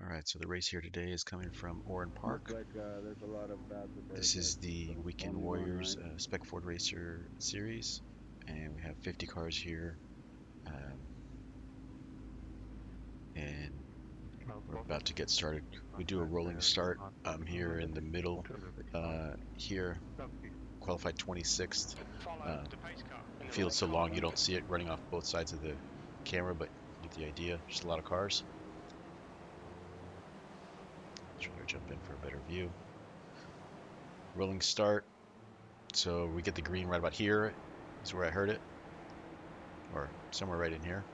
All right, so the race here today is coming from Oran Looks Park. like there's a lot of bats there, This but is the Weekend only one, Warriors right? Spec Ford Racer Series, and we have 50 cars here, um, and we're about to get started. We do a rolling start. I'm here in the middle here, qualified 26th. The field's so long you don't see it running off both sides of the camera, but you get the idea. Just a lot of cars. Try to jump in for a better view. Rolling start. So we get the green right about here. Is where I heard it, or somewhere right in here.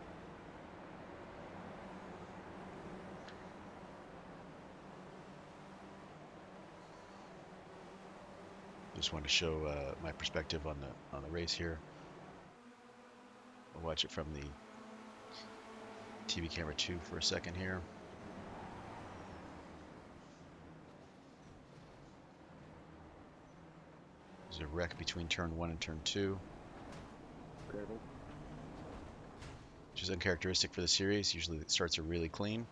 Just wanted to show my perspective on the race here. I'll watch it from the TV camera 2 for a second here. There's a wreck between turn 1 and turn 2, Careful. which is uncharacteristic for the series. Usually the starts are really clean.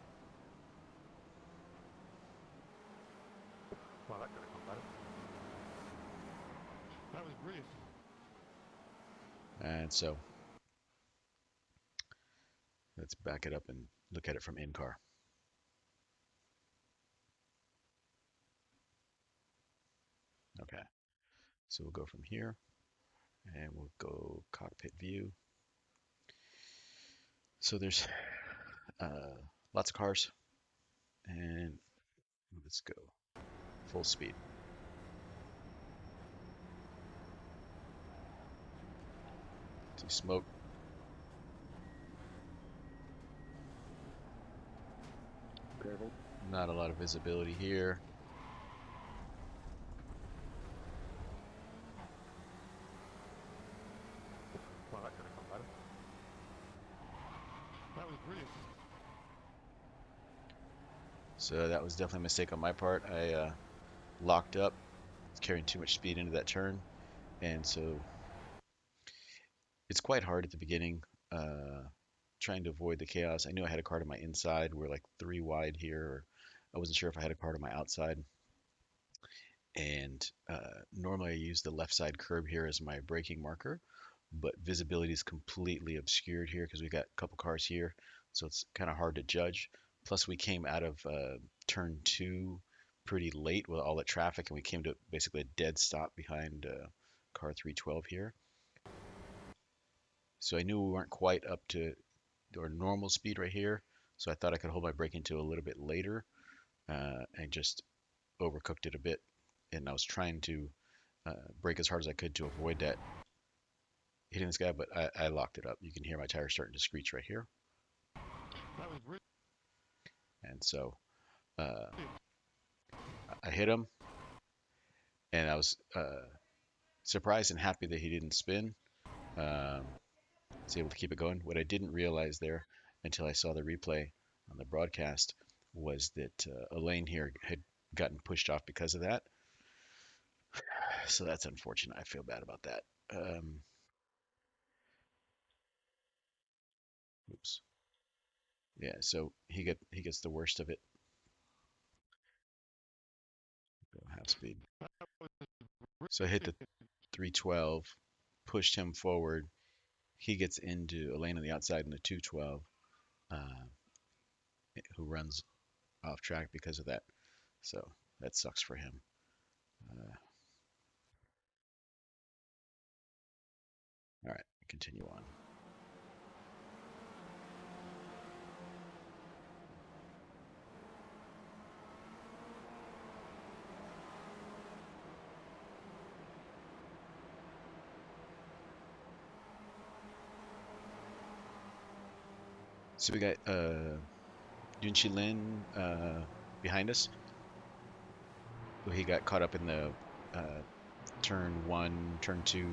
Well, that could have come better. That was brilliant. And so let's back it up and look at it from in-car. Okay, so we'll go from here and we'll go cockpit view. So there's uh, lots of cars, and let's go full speed. See smoke. Careful. Not a lot of visibility here. Well, that could have come better. That was brilliant. So that was definitely a mistake on my part. I locked up, carrying too much speed into that turn, and so it's quite hard at the beginning, uh, trying to avoid the chaos. I knew I had a car to my inside. We're like 3 wide here. Or I wasn't sure if I had a car to my outside. And normally I use the left side curb here as my braking marker, but visibility is completely obscured here because we got a couple cars here, so it's kind of hard to judge. Plus, we came out of turn 2 pretty late with all that traffic, and we came to basically a dead stop behind car 312 here. So I knew we weren't quite up to our normal speed right here, so I thought I could hold my braking to a little bit later, and just overcooked it a bit. And I was trying to brake as hard as I could to avoid that hitting this guy, but I locked it up. You can hear my tires starting to screech right here. That was brilliant. And so uh, I hit him, and I was surprised and happy that he didn't spin. Um, I was able to keep it going. What I didn't realize there until I saw the replay on the broadcast was that Elaine here had gotten pushed off because of that. So that's unfortunate. I feel bad about that. Oops. Yeah, so he gets the worst of it. Go half speed. So I hit the 312, pushed him forward. He gets into a lane on the outside in the 212, uh, who runs off track because of that. So that sucks for him. Uh, all right, continue on. So we got Yunchi Lin behind us, who he got caught up in the uh, turn 1, turn 2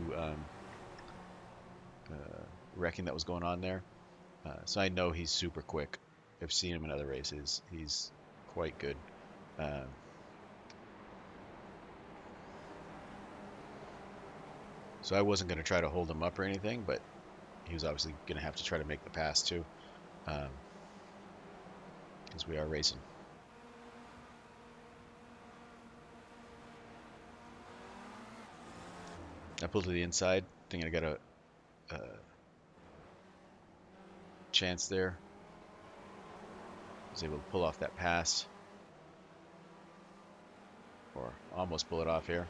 wrecking that was going on there. So I know he's super quick. I've seen him in other races. He's quite good. Uh, so I wasn't going to try to hold him up or anything, but he was obviously going to have to try to make the pass too, because we are racing. I pulled to the inside, thinking I got a chance there. Was able to pull off that pass, or almost pull it off here.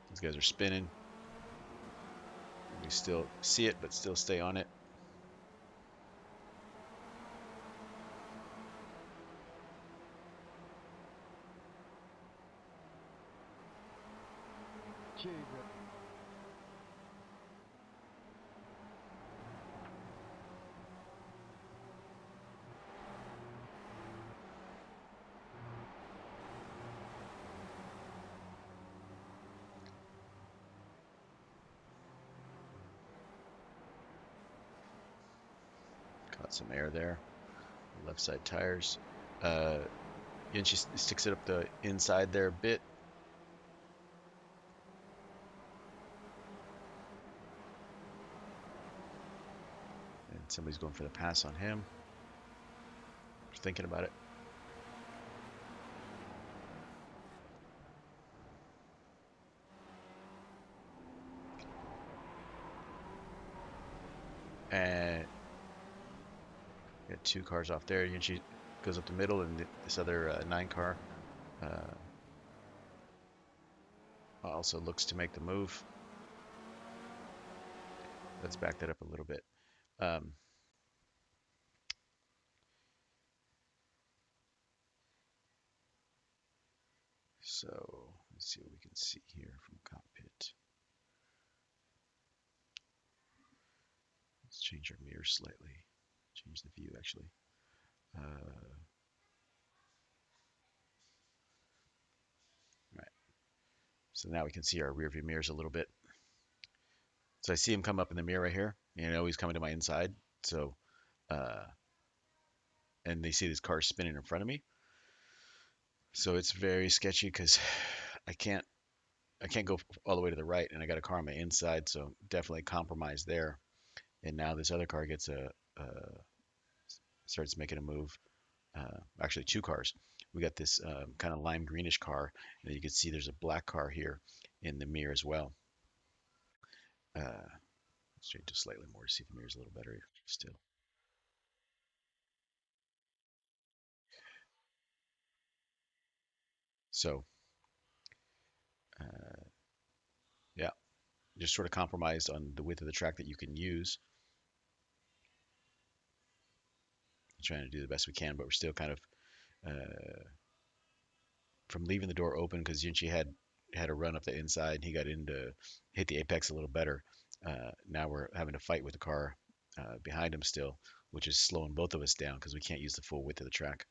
These guys are spinning. We still see it, but still stay on it. Jesus. Caught some air there. Left side tires. Uh, and she sticks it up the inside there a bit. And somebody's going for the pass on him. Just thinking about it. And got two cars off there. And she goes up the middle, and this other 9 car also looks to make the move. Let's back that up a little bit. So let's see what we can see here from cockpit. Let's change our mirror slightly. Change the view actually. Right. So now we can see our rear view mirrors a little bit. So I see him come up in the mirror right here. You know, he's coming to my inside. So, uh, and they see this car spinning in front of me. So it's very sketchy because I can't I can't go all the way to the right, and I got a car on my inside. So definitely compromised there. And now this other car gets starts making a move. Actually, 2 cars. We got this kind of lime greenish car, and you can see there's a black car here in the mirror as well. Let's change it slightly more to see if the mirror's a little better still. So, uh, yeah, just sort of compromised on the width of the track that you can use. Trying to do the best we can, but we're still kind of from leaving the door open because Yunchi had a run up the inside. He got in to hit the apex a little better. Now we're having to fight with the car behind him still, which is slowing both of us down because we can't use the full width of the track.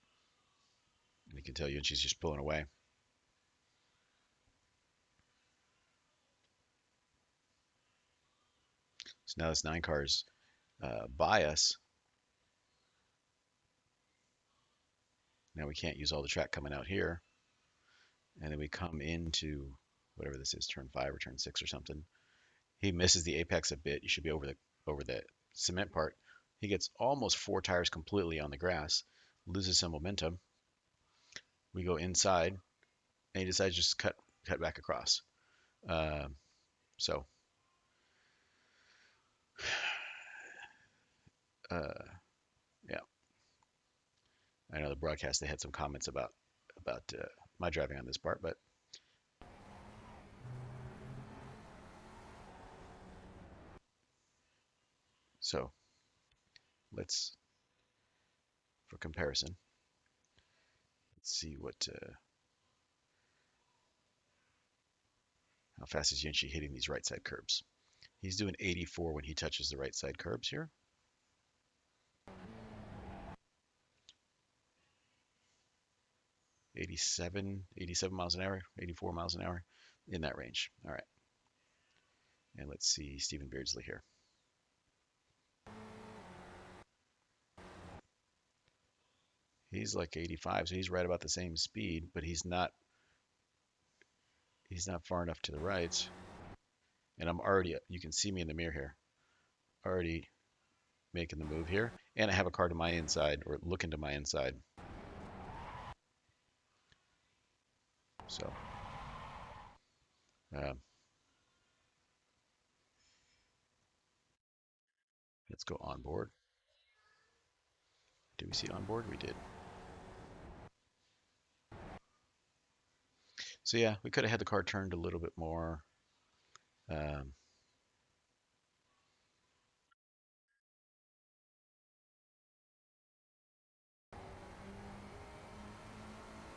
And you can tell Yunchi's just pulling away. So now this 9 cars by us. Now we can't use all the track coming out here. And then we come into whatever this is, turn 5 or turn 6 or something. He misses the apex a bit. You should be over the cement part. He gets almost 4 tires completely on the grass, loses some momentum. We go inside, and he decides to just cut back across. Uh, so, uh, yeah, I know the broadcast they had some comments about my driving on this part, but so let's for comparison, let's see what how fast is Yunchi hitting these right side curbs. He's doing 84 when he touches the right side curbs here. 87 miles an hour, 84 miles an hour, in that range. All right. And let's see Stephen Beardsley here. He's like 85, so he's right about the same speed, but he's not far enough to the right. And I'm already, you can see me in the mirror here, already making the move here. And I have a car to my inside, or looking to my inside. So um, let's go on board. Did we see on board? We did. So yeah, we could have had the car turned a little bit more. Um,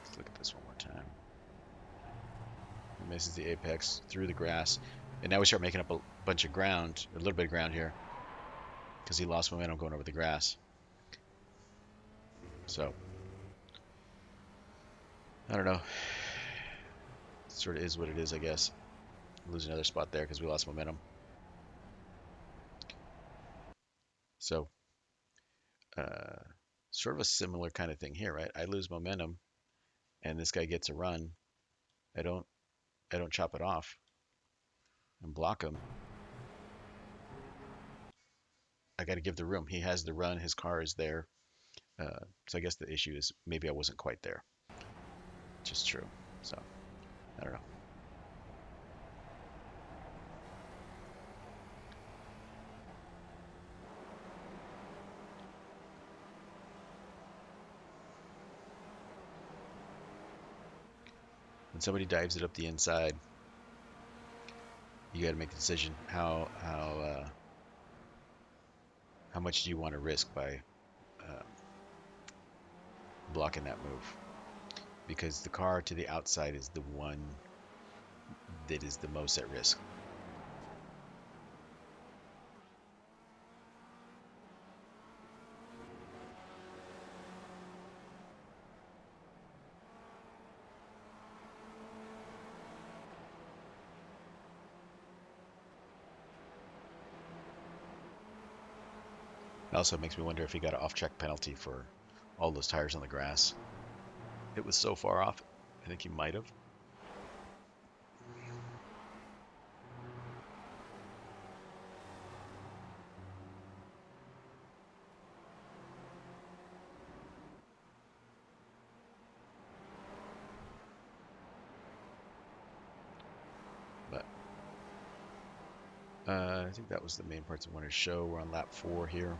let's look at this one more time. He misses the apex through the grass, and now we start making up a bunch of ground, a little bit of ground here, because he lost momentum going over the grass. So I don't know. It sort of is what it is, I guess. Lose another spot there because we lost momentum. So uh, sort of a similar kind of thing here, right? I lose momentum, and this guy gets a run. I don't chop it off and block him. I got to give the room. He has the run. His car is there. So I guess the issue is maybe I wasn't quite there. Just true. So I don't know. When somebody dives it up the inside, you got to make the decision how much do you want to risk by uh, blocking that move, because the car to the outside is the one that is the most at risk. It also makes me wonder if he got an off-track penalty for all those tires on the grass. It was so far off. I think he might have. But I think that was the main parts I wanted to show. We're on lap 4 here.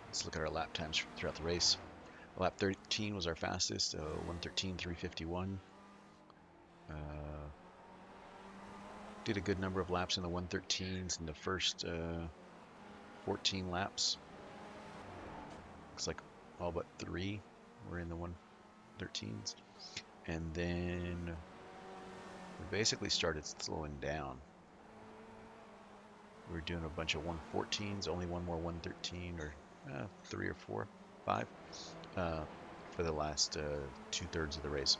Let's look at our lap times throughout the race. Lap 13 was our fastest, 1:13.351. Uh, did a good number of laps in the 1:13s in the first 14 laps. Looks like all but 3 were in the 1:13s. And then we basically started slowing down. We were doing a bunch of 1:14s, only one more 1:13, or 3 or 4, 5 for the last 2/3 of the race.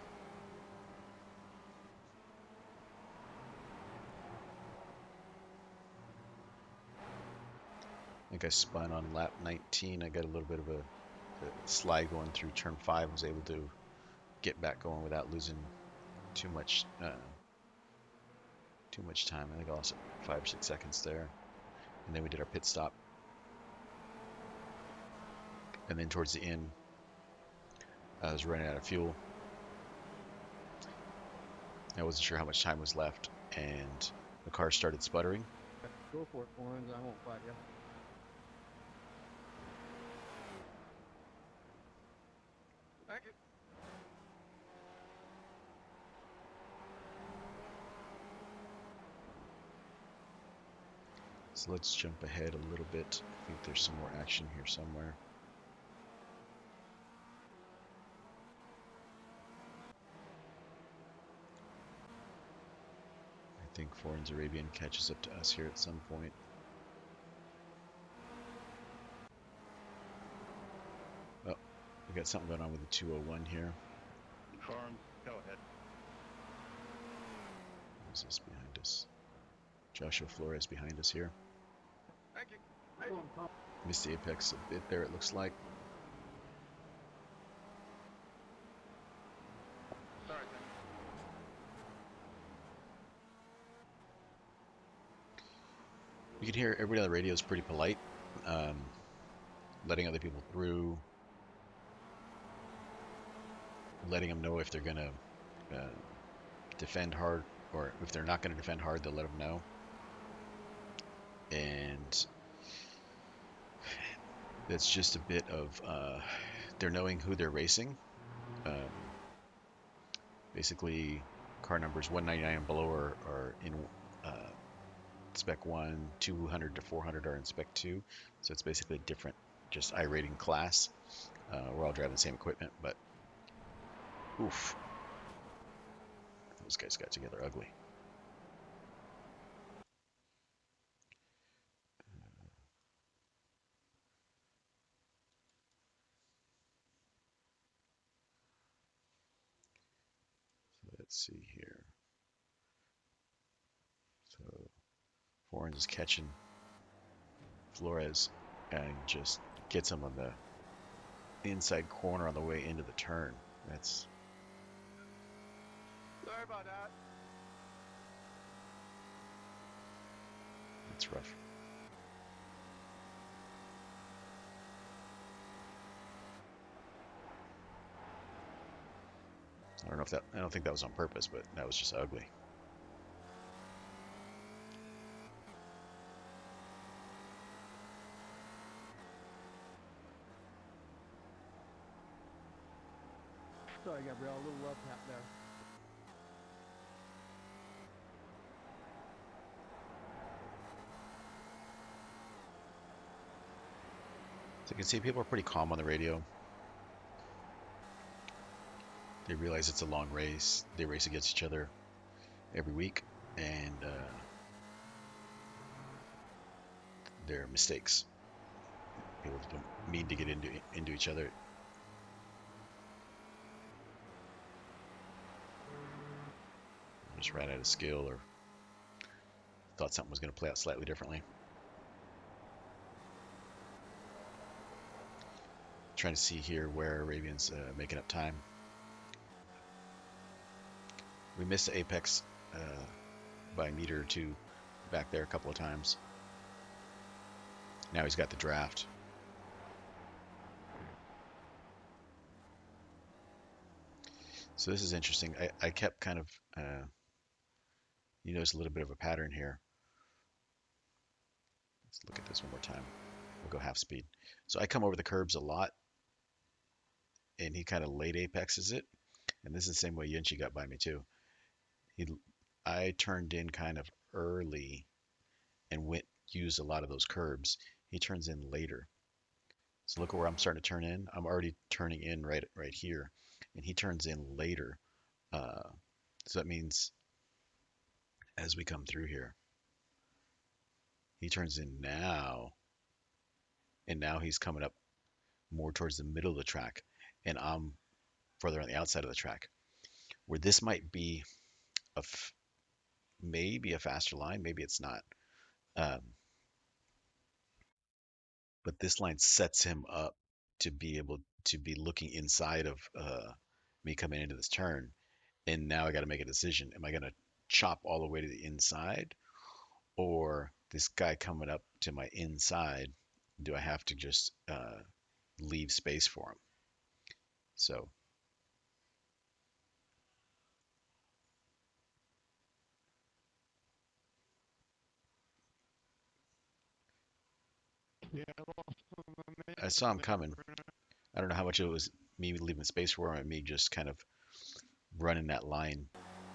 I think I spun on lap 19. I got a little bit of a slide going through turn 5. Was able to get back going without losing too much time. I think I lost 5 or 6 seconds there. And then we did our pit stop. And then towards the end, I was running out of fuel. I wasn't sure how much time was left, and the car started sputtering. Go for it, Oran. I won't fight you. Thank you. So let's jump ahead a little bit. I think there's some more action here somewhere. I think Foreign's Arabian catches up to us here at some point. Oh, we got something going on with the 201 here. Oran, go ahead. Who's this behind us? Joshua Flores behind us here. Thank you. Missed the apex a bit there, it looks like. Sorry, can hear everybody on the radio is pretty polite, um, letting other people through, letting them know if they're gonna uh, defend hard, or if they're not gonna defend hard, they'll let them know. And it's just a bit of they're knowing who they're racing. Um, Basically, car numbers 199 and below are in uh, Spec 1, 200 to 400 are in Spec 2. So it's basically a different, just I rating class. We're all driving the same equipment, but oof, those guys got together ugly. So let's see here. So Oran is catching Flores and just gets him on the inside corner on the way into the turn. Sorry about that. That's rough. I don't think that was on purpose, but that was just ugly. Sorry, Gabrielle, a little love tap there. So you can see people are pretty calm on the radio. They realize it's a long race. They race against each other every week, and their mistakes. People don't mean to get into each other. Just ran out of skill or thought something was going to play out slightly differently. Trying to see here where Arabian's making up time. We missed the apex by a meter or two back there a couple of times. Now he's got the draft. So this is interesting. I kept kind of, you notice a little bit of a pattern here. Let's look at this one more time. We'll go half speed. So I come over the curbs a lot, and he kind of late apexes it. And this is the same way Yinchi got by me too. He, I turned in kind of early and used a lot of those curbs. He turns in later. So look at where I'm starting to turn in. I'm already turning in right here, and he turns in later. Uh, so that means as we come through here, he turns in now, and now he's coming up more towards the middle of the track, and I'm further on the outside of the track. Where this might be a maybe a faster line, maybe it's not. Um, but this line sets him up to be able to be looking inside of me coming into this turn. And now I got to make a decision. Am I going to chop all the way to the inside, or this guy coming up to my inside? Do I have to just leave space for him? So Yeah, I saw him coming. I don't know how much it was me leaving space for him and me just kind of running that line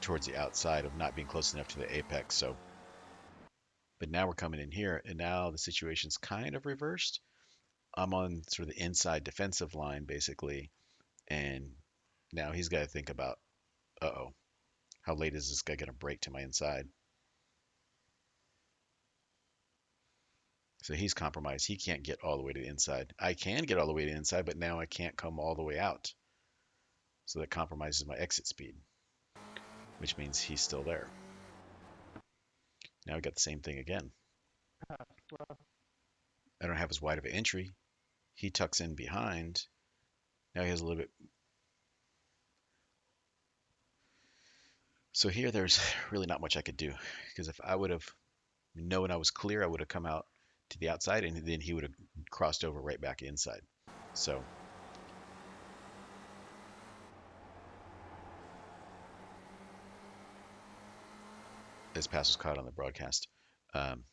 towards the outside of not being close enough to the apex. So, but now we're coming in here, and now the situation's kind of reversed. I'm on sort of the inside defensive line basically, and now he's got to think about, uh-oh, how late is this guy going to break to my inside? So he's compromised. He can't get all the way to the inside. I can get all the way to the inside, but now I can't come all the way out. So that compromises my exit speed, which means he's still there. Now we got the same thing again. I don't have as wide of an entry. He tucks in behind. Now he has a little bit. So here, there's really not much I could do, because if I would have Knowing I was clear, I would have come out to the outside, and then he would have crossed over right back inside. So this pass was caught on the broadcast. Um,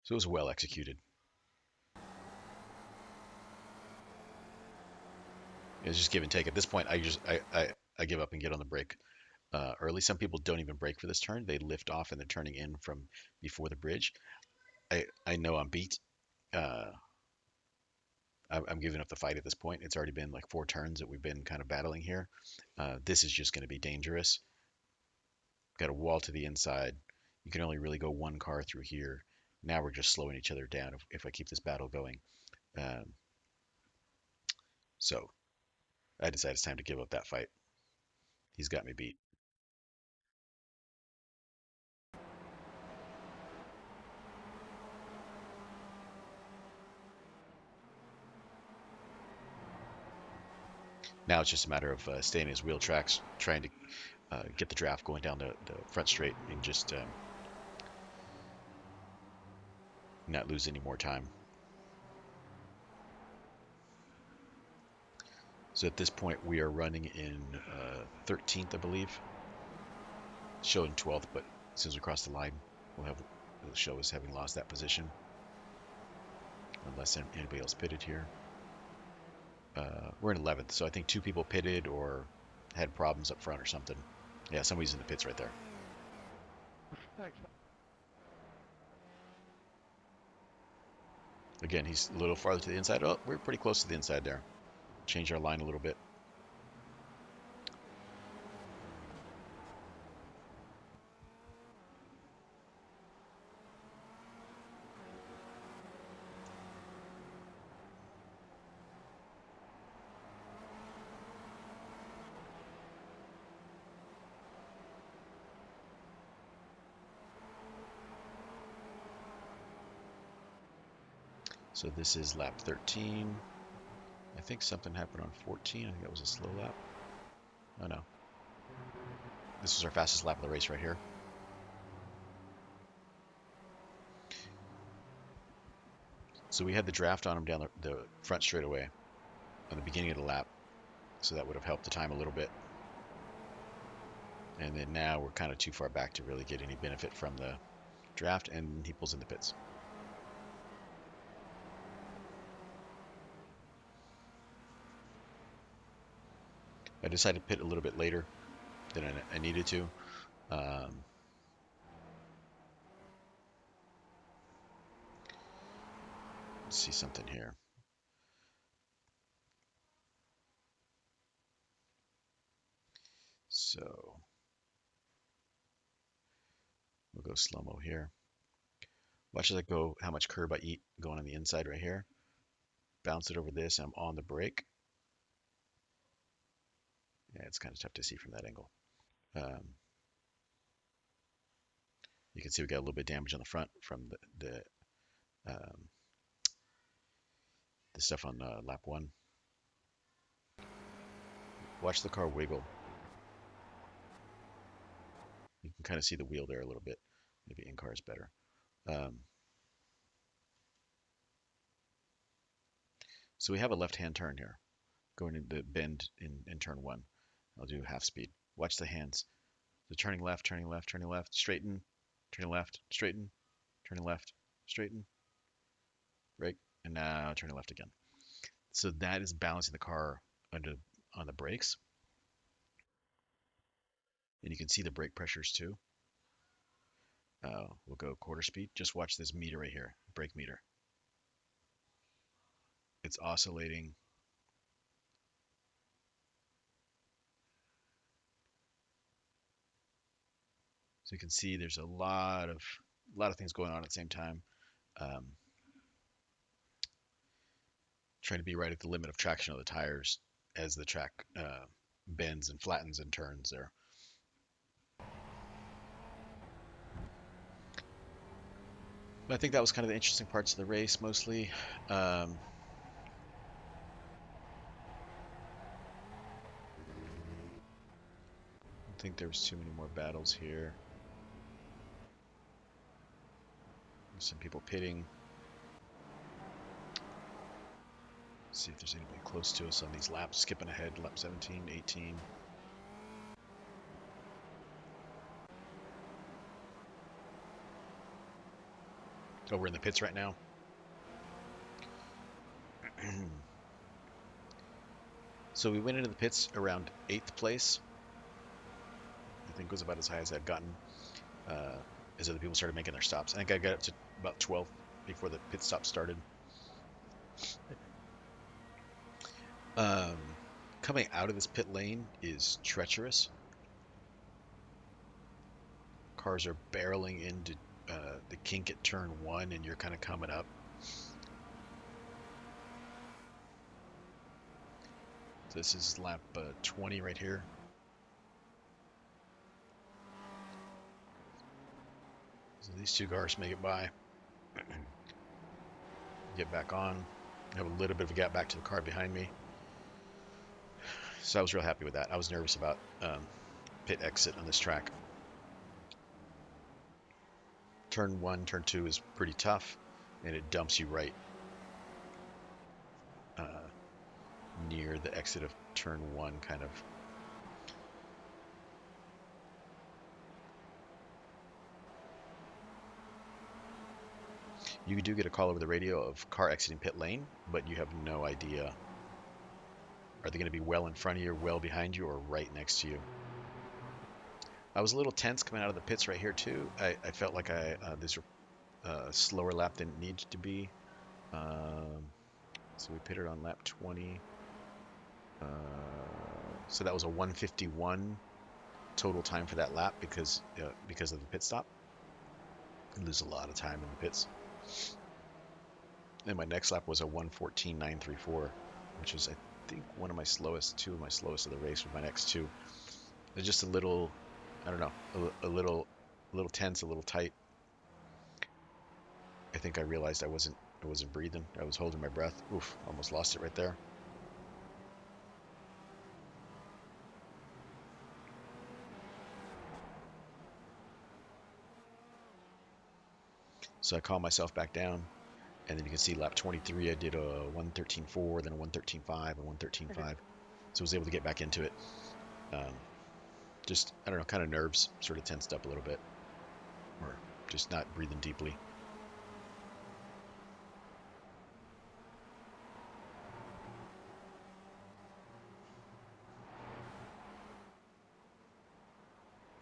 so it was well executed. It was just give and take. At this point, I give up and get on the brake early. Some people don't even brake for this turn. They lift off and they're turning in from before the bridge. I know I'm beat. Uh, I'm giving up the fight at this point. It's already been like 4 turns that we've been kind of battling here. This is just going to be dangerous. Got a wall to the inside. You can only really go one car through here. Now we're just slowing each other down if I keep this battle going. Um, so I decided it's time to give up that fight. He's got me beat. Now it's just a matter of staying in his wheel tracks, trying to get the draft going down the front straight and just not lose any more time. So at this point, we are running in 13th, I believe. Showing 12th, but as soon as we cross the line, it'll show us having lost that position, unless anybody else pitted here. We're in 11th, so I think 2 people pitted or had problems up front or something. Yeah, somebody's in the pits right there. Thanks. Again, he's a little farther to the inside. Oh, we're pretty close to the inside there. Change our line a little bit. So this is lap 13. I think something happened on 14. I think that was a slow lap. Oh no. This was our fastest lap of the race right here. So we had the draft on him down the front straightaway on the beginning of the lap. So that would have helped the time a little bit. And then now we're kind of too far back to really get any benefit from the draft, and he pulls in the pits. I decided to pit a little bit later than I needed to. Let's see something here. So we'll go slow-mo here. Watch as I go, how much curb I eat going on the inside right here. Bounce it over this, I'm on the brake. Yeah, it's kind of tough to see from that angle. Um, you can see we got a little bit of damage on the front from um, the stuff on lap 1. Watch the car wiggle. You can kind of see the wheel there a little bit. Maybe in car is better. Um, so we have a left-hand turn here, going into the bend in turn 1. I'll do half speed. Watch the hands. So turning left, turning left, turning left, straighten, turning left, straighten, turning left, straighten, brake, and now turning left again. So that is balancing the car under on the brakes. And you can see the brake pressures too. We'll go quarter speed. Just watch this meter right here, brake meter. It's oscillating. So you can see there's a lot of things going on at the same time. Um, trying to be right at the limit of traction of the tires as the track bends and flattens and turns there. But I think that was kind of the interesting parts of the race mostly. I don't think there was too many more battles here. Some people pitting. See if there's anybody close to us on these laps. Skipping ahead, lap 17, 18. Oh, we're in the pits right now. So we went into the pits around 8th place. I think it was about as high as I'd gotten as other people started making their stops. I think I got up to about 12th before the pit stop started. Um, Coming out of this pit lane is treacherous. Cars are barreling into the kink at turn 1, and you're kind of coming up. So this is lap 20 right here. So these two cars make it by. Get back on. Have a little bit of a gap back to the car behind me. So I was real happy with that. I was nervous about pit exit on this track. Turn 1, turn 2 is pretty tough, and it dumps you right near the exit of turn 1, kind of. You do get a call over the radio of car exiting pit lane, but you have no idea. Are they going to be well in front of you, well behind you, or right next to you? I was a little tense coming out of the pits right here too. I felt like this slower lap than it needed to be. So we pitted on lap 20. So that was a 151 total time for that lap because of the pit stop. You lose a lot of time in the pits. And my next lap was a 114.934, which is, I think, two of my slowest of the race with my next two. They're just a little, I don't know, a little tense, a little tight. I think I realized I wasn't breathing. I was holding my breath. Oof, almost lost it right there. So I calmed myself back down, and then you can see lap 23, I did a 113.4, then a 113.5, and 113.5. So I was able to get back into it. Just, I don't know, kind of nerves sort of tensed up a little bit, or just not breathing deeply.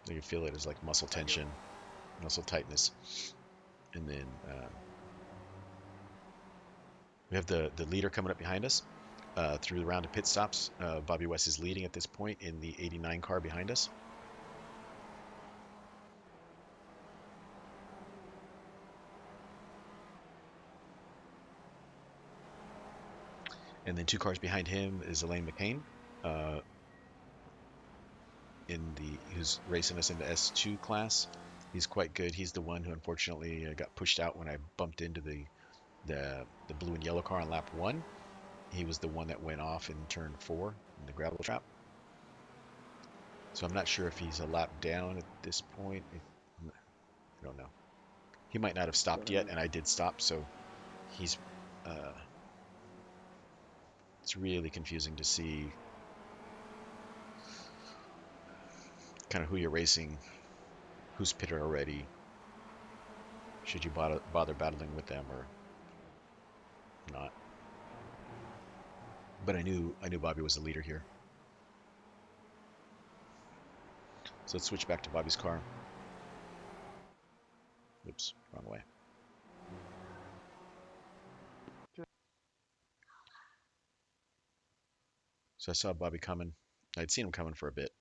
You can feel it as like muscle tension, muscle tightness. And then we have the leader coming up behind us through the round of pit stops. Bobby West is leading at this point in the 89 car behind us. And then 2 cars behind him is Elaine McCain, who's racing us in the S2 class. He's quite good. He's the one who unfortunately got pushed out when I bumped into the blue and yellow car on lap 1. He was the one that went off in turn 4 in the gravel trap. So I'm not sure if he's a lap down at this point. I don't know. He might not have stopped yet, and I did stop, so he's. It's really confusing to see kind of who you're racing, who's pitted already. Should you bother battling with them or not? But I knew Bobby was the leader here. So let's switch back to Bobby's car. Oops, wrong way. So I saw Bobby coming. I'd seen him coming for a bit,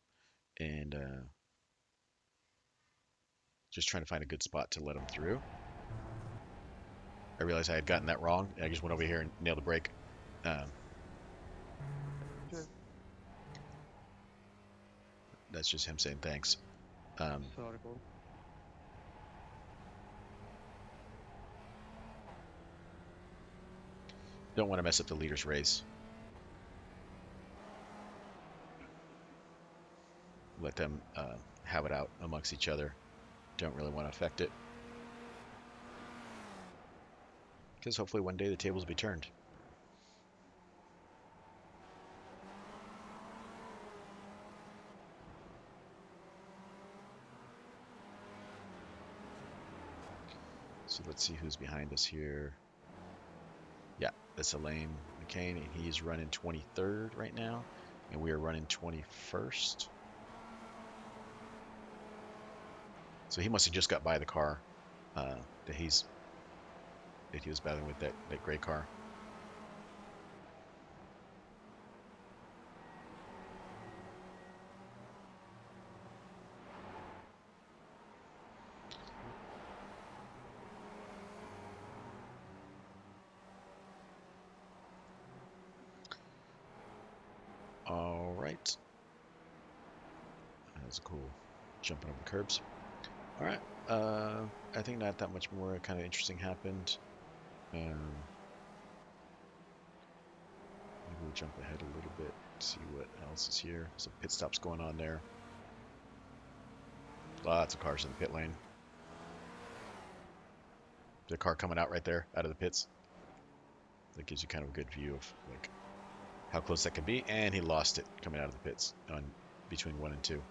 and just trying to find a good spot to let him through. I realized I had gotten that wrong, and I just went over here and nailed the brake. That's just him saying thanks. Don't want to mess up the leader's race. Let them have it out amongst each other. Don't really want to affect it. Because hopefully one day the tables will be turned. So let's see who's behind us here. Yeah, that's Elaine McCain, and he's running 23rd right now, and we are running 21st. So he must have just got by the car that he was battling with, that gray car. All right, that's cool. Jumping over the curbs. All right. I think not that much more kind of interesting happened. Maybe we'll jump ahead a little bit, see what else is here. Some pit stops going on there. Lots of cars in the pit lane. The car coming out right there, out of the pits. That gives you kind of a good view of like how close that could be. And he lost it coming out of the pits on between 1 and 2.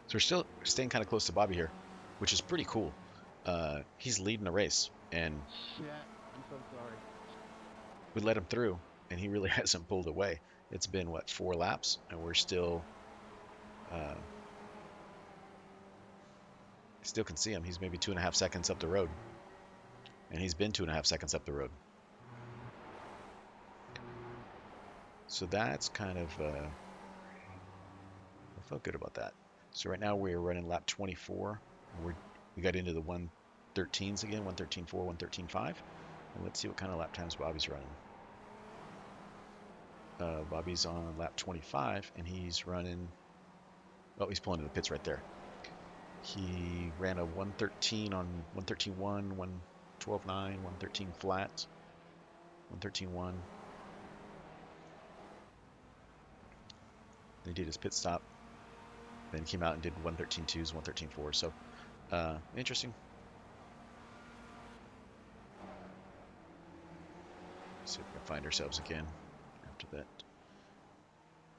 So we're still staying kind of close to Bobby here, which is pretty cool. He's leading the race, and Shit, I'm so sorry. we let him through, and he really hasn't pulled away. It's been what, 4 laps, and we're still can see him. He's maybe 2.5 seconds up the road, and he's been 2.5 seconds up the road. So that's kind of I felt good about that. So right now we're running lap 24. We got into the 113s again, 113.4, 113.5. And let's see what kind of lap times Bobby's running. Bobby's on lap 25, and he's running. Oh, he's pulling in the pits right there. He ran a 113 on 113.1, 112.9, 113 flat, 113.1. He did his pit stop, then came out and did 113.2s, 113.4. So interesting. See if we can find ourselves again after that.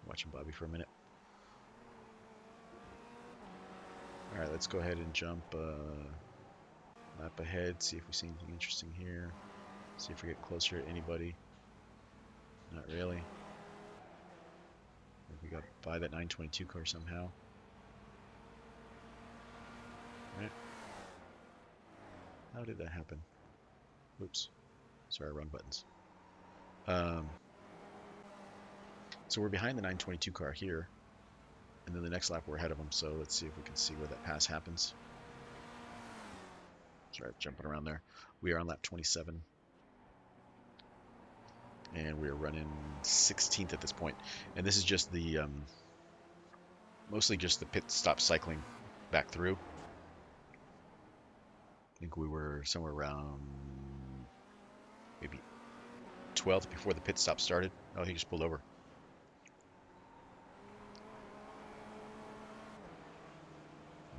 Watching Bobby for a minute. All right, let's go ahead and jump lap ahead, see if we see anything interesting here. See if we get closer to anybody. Not really. We got by that 922 car somehow. All right. How did that happen? Oops. Sorry, wrong buttons. So we're behind the 922 car here, and then the next lap we're ahead of them. So let's see if we can see where that pass happens. Sorry, jumping around there. We are on lap 27, and we're running 16th at this point. And this is just the mostly just the pit stop cycling back through. I think we were somewhere around maybe 12th before the pit stop started. Oh, he just pulled over.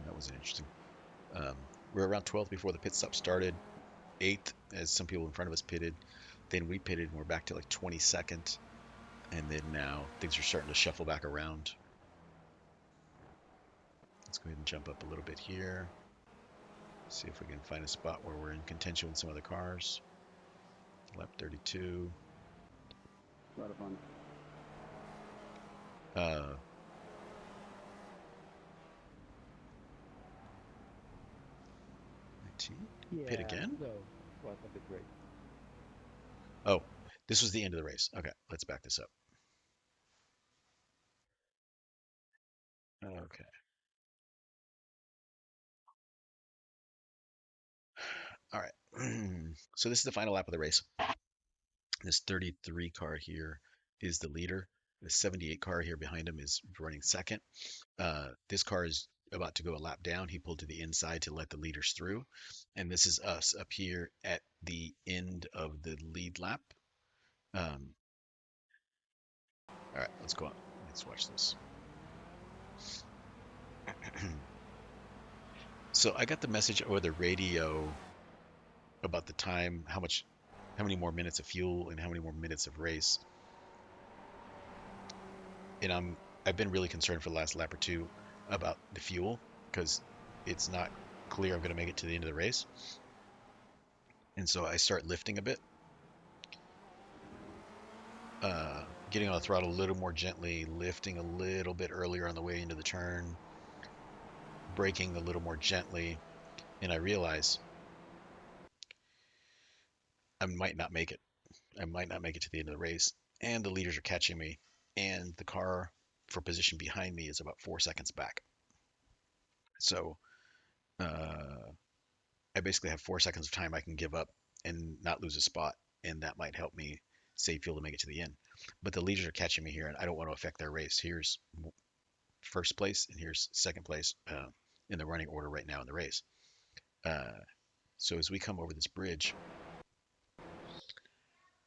That was interesting. We're around 12th before the pit stop started. 8th as some people in front of us pitted. Then we pitted and we're back to like 22nd. And then now things are starting to shuffle back around. Let's go ahead and jump up a little bit here. See if we can find a spot where we're in contention with some other cars. Lap 32. A lot of fun. Uh, 19. Yeah. Pit again? So, well, that's a bit great. Oh, this was the end of the race. Okay, let's back this up. Okay. All right. So this is the final lap of the race. This 33 car here is the leader. The 78 car here behind him is running second. This car is about to go a lap down. He pulled to the inside to let the leaders through. And this is us up here at the end of the lead lap. All right, let's go on. Let's watch this. So I got the message over the radio about the time, how many more minutes of fuel and how many more minutes of race. And I've been really concerned for the last lap or two about the fuel because it's not clear I'm going to make it to the end of the race. And so I start lifting a bit, getting on the throttle a little more gently, lifting a little bit earlier on the way into the turn, braking a little more gently, and I realize I might not make it. I might not make it to the end of the race, and the leaders are catching me, and the car for position behind me is about 4 seconds back. So uh, I basically have 4 seconds of time I can give up and not lose a spot, and that might help me save fuel to make it to the end. But the leaders are catching me here, and I don't want to affect their race. Here's first place, and here's second place in the running order right now in the race. Uh, so as we come over this bridge,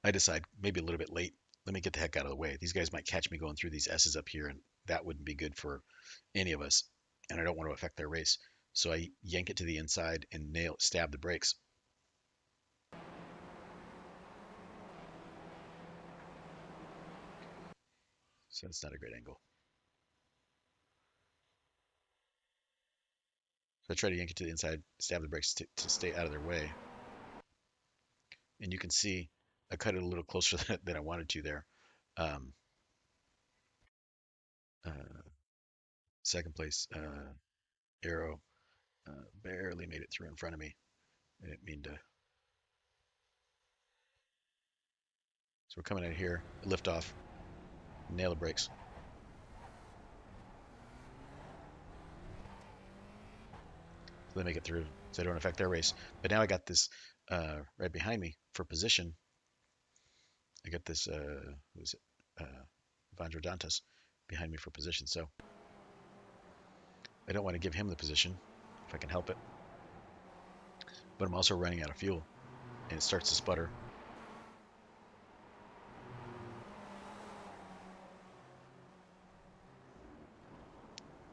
I decide maybe a little bit late. Let me get the heck out of the way. These guys might catch me going through these S's up here, and that wouldn't be good for any of us. And I don't want to affect their race. So I yank it to the inside and stab the brakes. So that's not a great angle. So I try to yank it to the inside, stab the brakes to stay out of their way. And you can see I cut it a little closer than I wanted to there. Um, uh, Second place, Arrow barely made it through in front of me. I didn't mean to. So we're coming out of here, lift off, nail the brakes. So they make it through, so I don't affect their race. But now I got this right behind me for position. I got this, who is it? Vandro Dantas behind me for position. So I don't want to give him the position if I can help it. But I'm also running out of fuel, and it starts to sputter.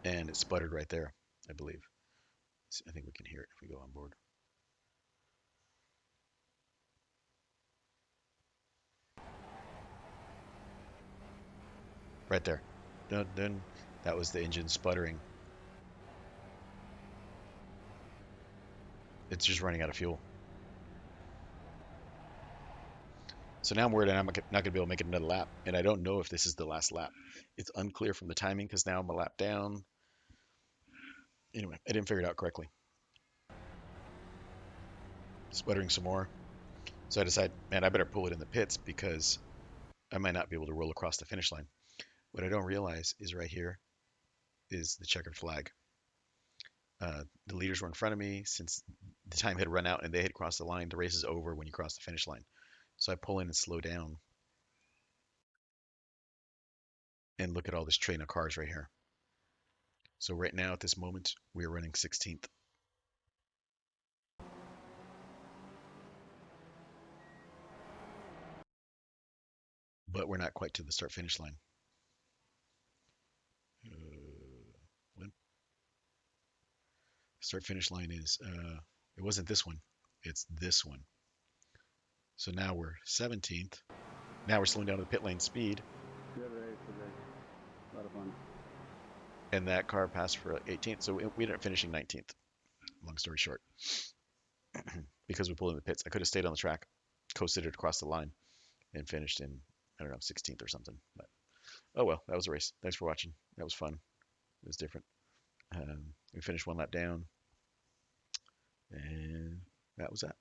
And it sputtered right there, I believe. I think we can hear it if we go on board. Right there. Dun, dun. That was the engine sputtering. It's just running out of fuel. So now I'm worried I'm not going to be able to make it another lap. And I don't know if this is the last lap. It's unclear from the timing because now I'm a lap down. Anyway, I didn't figure it out correctly. Sputtering some more. So I decide, man, I better pull it in the pits because I might not be able to roll across the finish line. What I don't realize is right here is the checkered flag. The leaders were in front of me since the time had run out and they had crossed the line. The race is over when you cross the finish line. So I pull in and slow down and look at all this train of cars right here. So right now at this moment, we are running 16th. But we're not quite to the start finish line. Uh, Start finish line is, it wasn't this one, it's this one. So now we're 17th. Now we're slowing down to the pit lane speed. Good race today. A lot of fun. And that car passed for 18th. So we ended up finishing 19th, long story short, because we pulled in the pits. I could have stayed on the track, coasted it across the line, and finished in, I don't know, 16th or something. But oh well, that was a race. Thanks for watching. That was fun. It was different. We finished one lap down, and that was that.